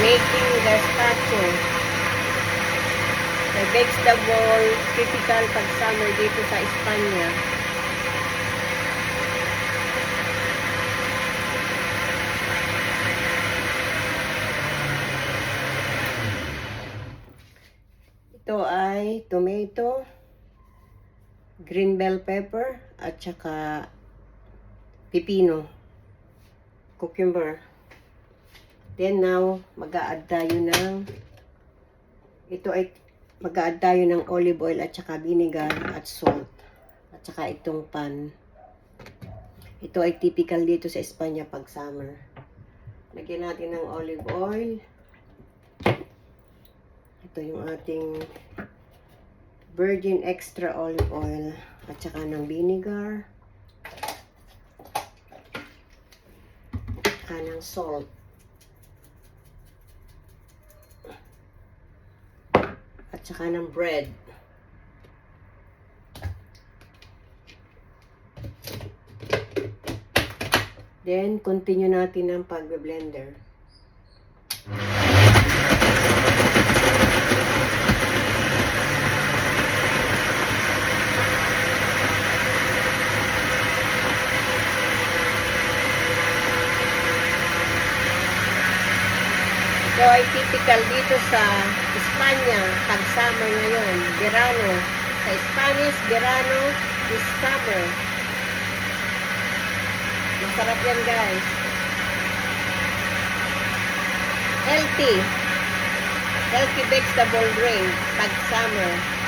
making gazpacho. The vegetable typical pag summer dito sa Espanya. Ito ay tomato, green bell pepper, at saka pipino, cucumber. Then now, mag-a-add tayo ng, ito ay mag-a-add tayo ng olive oil at saka vinegar at salt. At saka itong pan. Ito ay typical dito sa Espanya pag summer. Lagyan natin ng olive oil. Ito yung ating virgin extra olive oil at saka ng vinegar at saka ng salt at saka ng bread. Then continue natin ang pag-blender. Ito ay typical dito sa Espanya, pag summer ngayon, verano. Sa Spanish, verano is summer. Masarap yan, guys. Healthy vegetable drink pag summer.